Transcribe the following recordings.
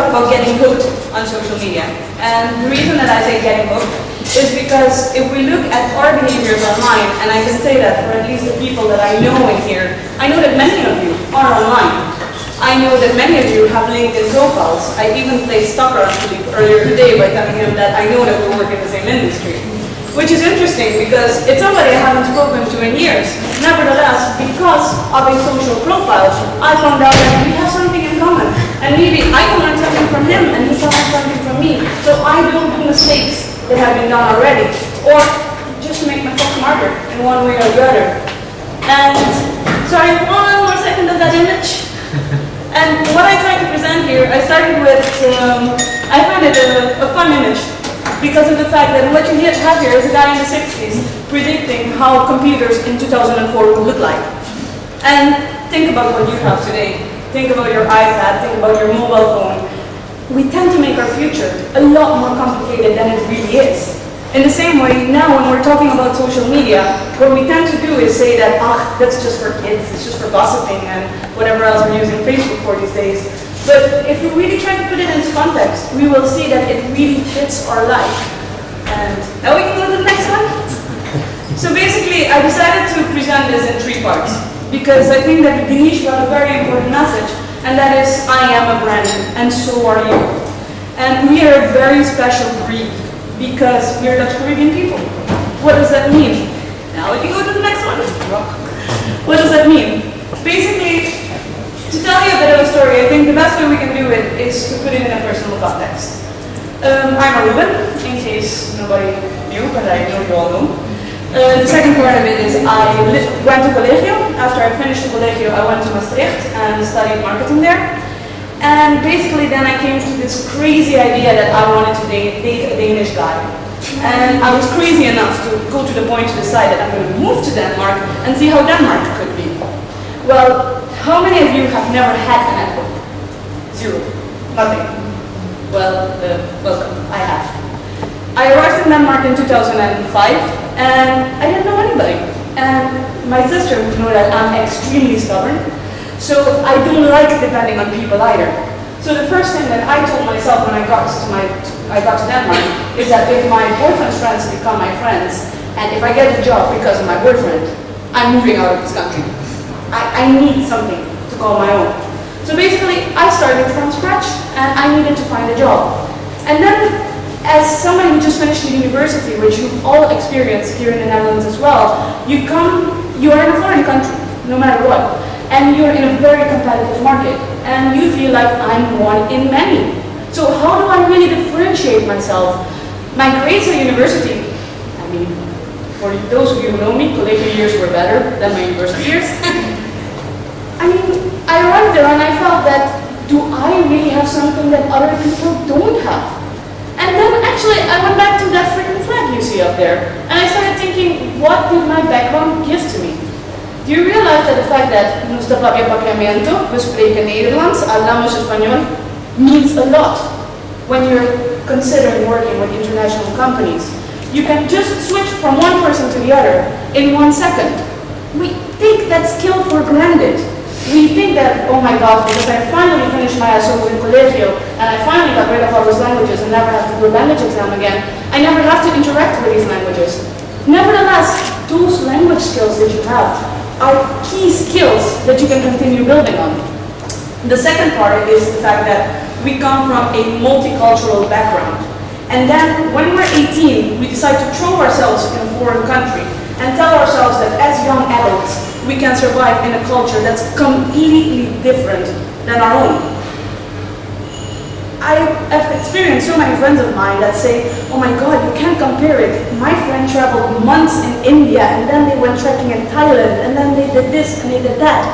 talk about getting hooked on social media. And the reason that I say getting hooked is because if we look at our behaviors online, and I can say that for at least the people that I know in here, I know that many of you are online. I know that many of you have LinkedIn profiles. I even played stalker on Philippe earlier today by telling him that I know that we work in the same industry. Which is interesting because it's somebody I haven't spoken to in years. Nevertheless, because of a social profile, I found out that we have something in common. And maybe I can learn something from him and he can learn something from me. So I don't do mistakes that have been done already. Or just make myself smarter in one way or the other. And sorry, one more second of that image. And what I tried to present here, I started with, I find it a fun image. Because of the fact that what you have here is a guy in the 60s predicting how computers in 2004 would look like. And think about what you have today. Think about your iPad, think about your mobile phone. We tend to make our future a lot more complicated than it really is. In the same way, now when we're talking about social media, what we tend to do is say that, that's just for kids, it's just for gossiping and whatever else we're using Facebook for these days. But if we really try to put it into context, we will see that it really fits our life. And now we can go to the next one. So basically, I decided to present this in 3 parts, because I think that Denise got a very important message, and that is, I am a brand, and so are you. And we are a very special breed, because we are Dutch Caribbean people. What does that mean? Now we can go to the next one. What does that mean? Basically, to tell you a bit of a story, I think the best way we can do it is to put it in a personal context. I'm a Ruben, in case nobody knew, but I know you all know. The second part of it is I went to Collegio. After I finished the Collegio, I went to Maastricht and studied marketing there. And basically then I came to this crazy idea that I wanted to date a Danish guy. And I was crazy enough to go to the point to decide that I'm going to move to Denmark and see how Denmark could be. Well, how many of you have never had a network? 0. Nothing. Well, welcome. I have. I arrived in Denmark in 2005 and I didn't know anybody. And my sister would know that I'm extremely stubborn. So I don't like depending on people either. So the first thing that I told myself when I got to Denmark is that if my boyfriend's friends become my friends, and if I get a job because of my boyfriend, I'm moving out of this country. I need something to call my own. So basically, I started from scratch and I needed to find a job. And then, as somebody who just finished the university, which you've all experienced here in the Netherlands as well, you are in a foreign country, no matter what. And you're in a very competitive market. And you feel like I'm one in many. So how do I really differentiate myself? My grades at university, I mean, for those of you who know me, collegiate years were better than my university years. I mean, I arrived there and I felt that, do I really have something that other people don't have? And then actually I went back to that freaking flag you see up there. And I started thinking, what did my background give to me? Do you realize that the fact that nuestro papiamento, we spreken Nederlands, hablamos español, means a lot when you're considering working with international companies? You can just switch from one person to the other in 1 second. We take that skill for granted. We think that, oh my God, because I finally finished my SO in Collegio, and I finally got rid of all those languages and never have to do a language exam again, I never have to interact with these languages. Nevertheless, those language skills that you have are key skills that you can continue building on. The second part is the fact that we come from a multicultural background. And then, when we're 18, we decide to throw ourselves in a foreign country and tell ourselves that as young adults, we can survive in a culture that's completely different than our own. I've experienced so many friends of mine that say, oh my God, you can't compare it. My friend traveled months in India, and then they went trekking in Thailand, and then they did this and they did that.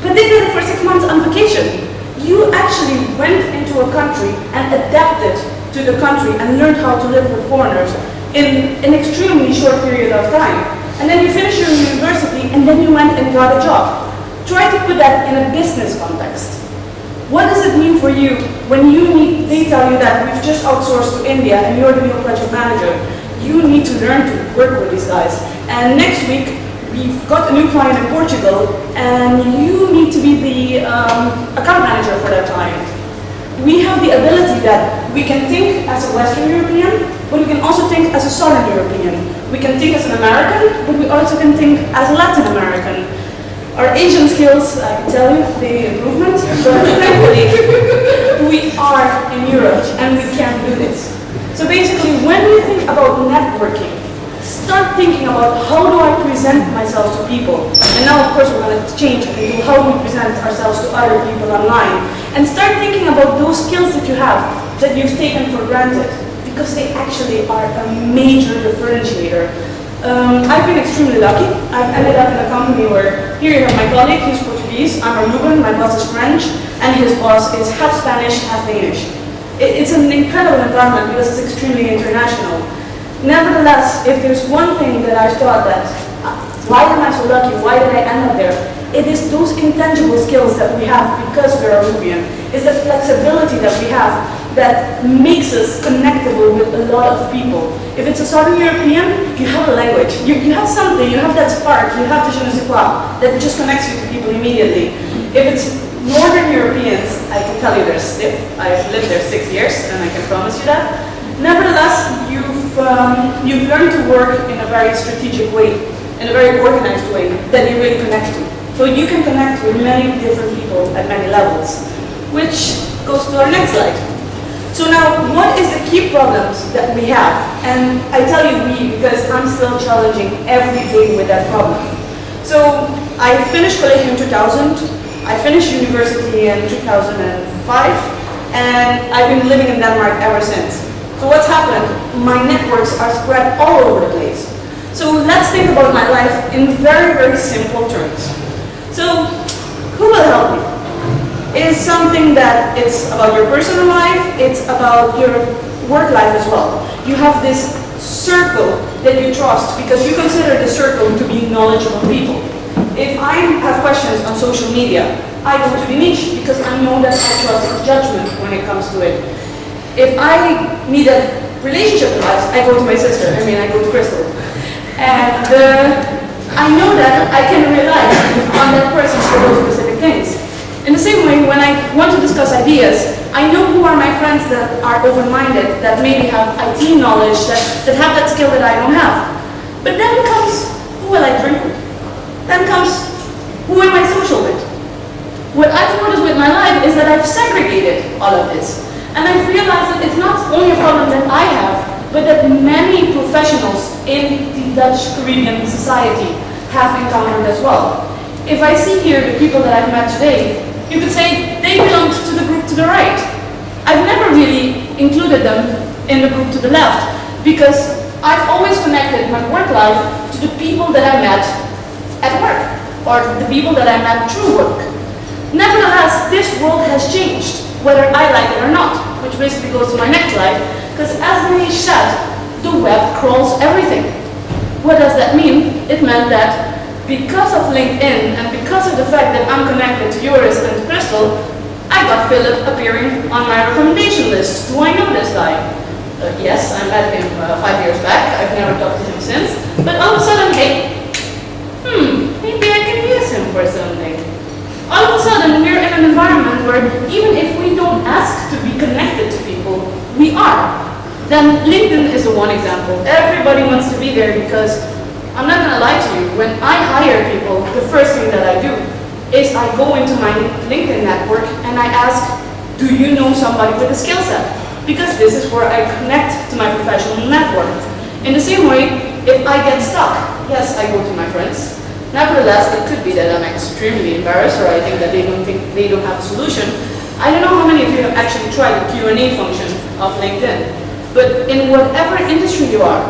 But they did it for 6 months on vacation. You actually went into a country and adapted to the country and learned how to live with foreigners in an extremely short period of time. And then you finished your university and then you went and got a job. Try to put that in a business context. What does it mean for you when they tell you that we've just outsourced to India and you're the new project manager? You need to learn to work with these guys. And next week, we've got a new client in Portugal and you need to be the account manager for that client. We have the ability that we can think as a Western European, but we can also think as a Southern European. We can think as an American, but we also can think as a Latin American. Our Asian skills, I can tell you, they need improvement, but thankfully, we are in Europe and we can do this. So basically, when you think about networking, start thinking about how do I present myself to people. And now, of course, we're going to change into how we present ourselves to other people online. And start thinking about those skills that you have, that you've taken for granted, because they actually are a major differentiator. I've been extremely lucky. I've ended up in a company where, here you have my colleague, he's Portuguese, I'm Aruban, my boss is French, and his boss is half Spanish, half Danish. It's an incredible environment because it's extremely international. Nevertheless, if there's one thing that I've thought that, why am I so lucky, why did I end up there? It is those intangible skills that we have because we're Arubian. It's the flexibility that we have that makes us connectable with a lot of people. If it's a Southern European, you have a language. You have something, you have that spark, you have the je ne sais quoi that just connects you to people immediately. If it's Northern Europeans, I can tell you they're stiff. I've lived there 6 years and I can promise you that. Nevertheless, you've learned to work in a very strategic way, in a very organized way that you really connect to. So you can connect with many different people at many levels, which goes to our next slide. So now, what is the key problems that we have? And I tell you we because I'm still challenging every day with that problem. So I finished college in 2000, I finished university in 2005, and I've been living in Denmark ever since. So what's happened? My networks are spread all over the place. So let's think about my life in very, very simple terms. So who will help me? It is something that it's about your personal life, it's about your work life as well. You have this circle that you trust because you consider the circle to be knowledgeable people. If I have questions on social media, I go to the niche because I know that I trust his judgment when it comes to it. If I need a relationship advice, I go to my sister. I mean, I go to Crystal. And I know that I can rely on that person for those specific things. In the same way, when I want to discuss ideas, I know who are my friends that are open-minded, that maybe have IT knowledge, that have that skill that I don't have. But then comes, who will I drink with? Then comes, who am I social with? What I've noticed with my life is that I've segregated all of this. And I've realized that it's not only a problem that I have, but that many professionals in the Dutch Caribbean society have encountered as well. If I see here the people that I've met today, you could say they belong to the group to the right. I've never really included them in the group to the left because I've always connected my work life to the people that I met at work or the people that I met through work. Nevertheless, this world has changed, whether I like it or not, which basically goes to my next slide, because as Manish said, the web crawls everything. What does that mean? It meant that because of LinkedIn and because of the fact that I'm connected to Joris and to Crystal, I got Philip appearing on my recommendation list. Do I know this guy? Yes, I met him 5 years back. I've never talked to him since. But all of a sudden, hey, maybe I can use him for something. All of a sudden, we're in an environment where even if we don't ask to be connected to people, we are. Then LinkedIn is the one example. Everybody wants to be there because I'm not going to lie to you, when I hire people, the first thing that I do is I go into my LinkedIn network and I ask, do you know somebody with a skill set? Because this is where I connect to my professional network. In the same way, if I get stuck, yes, I go to my friends. Nevertheless, it could be that I'm extremely embarrassed or I think that they don't have a solution. I don't know how many of you have actually tried the Q&A function of LinkedIn, but in whatever industry you are,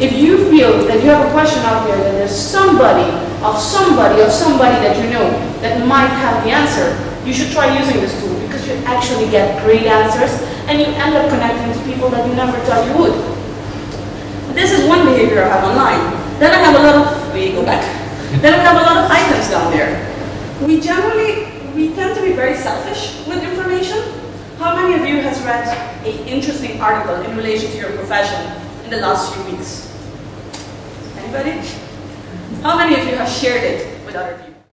if you feel that you have a question out there that there's somebody that you know that might have the answer, you should try using this tool because you actually get great answers and you end up connecting to people that you never thought you would. This is one behavior I have online. Then I have a lot of, Then I have a lot of items down there. We tend to be very selfish with information. How many of you has read an interesting article in relation to your profession in the last few weeks? Anybody? How many of you have shared it with other people?